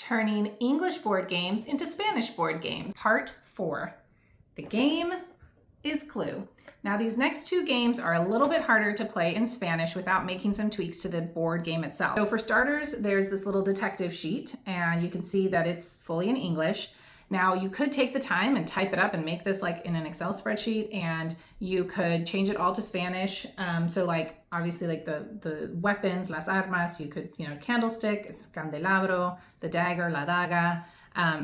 turning English board games into Spanish board games. Part 4. The game is Clue. Now these next two games are a little bit harder to play in Spanish without making some tweaks to the board game itself. So for starters, there's this little detective sheet and you can see that it's fully in English. Now you could take the time and type it up and make this like in an Excel spreadsheet, and you could change it all to Spanish. So like obviously like the weapons, las armas, you could, candlestick, es candelabro, the dagger, la daga.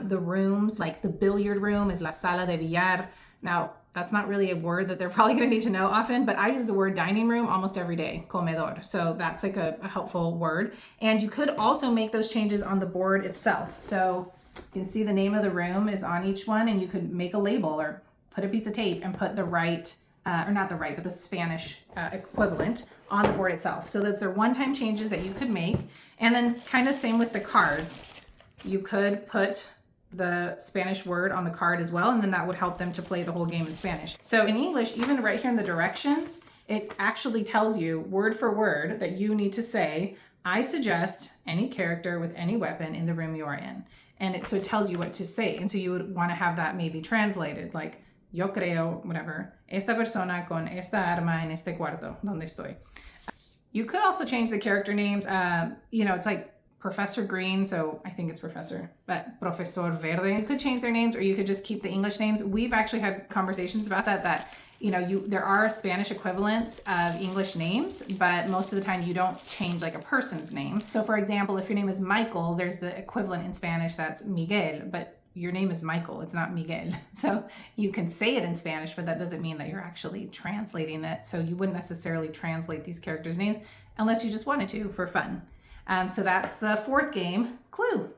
The rooms, like the billiard room is la sala de billar. Now that's not really a word that they're probably gonna need to know often, but I use the word dining room almost every day, comedor. So that's like a helpful word. And you could also make those changes on the board itself. So you can see the name of the room is on each one, and you could make a label or put a piece of tape and put the right, or not the right, but the Spanish equivalent on the board itself. So those are one-time changes that you could make. And then kind of same with the cards. You could put the Spanish word on the card as well, and then that would help them to play the whole game in Spanish. So in English, even right here in the directions, it actually tells you word for word that you need to say, I suggest any character with any weapon in the room you are in. And so it tells you what to say. And so you would want to have that maybe translated, like, yo creo, whatever, esta persona con esta arma en este cuarto, donde estoy. You could also change the character names. It's like Professor Green, so I think it's Professor, but Profesor Verde. You could change their names, or you could just keep the English names. We've actually had conversations about that there are Spanish equivalents of English names, but most of the time you don't change like a person's name. So for example, if your name is Michael, there's the equivalent in Spanish that's Miguel, but your name is Michael, it's not Miguel. So you can say it in Spanish, but that doesn't mean that you're actually translating it. So you wouldn't necessarily translate these characters' names unless you just wanted to for fun. So that's the fourth game, Clue.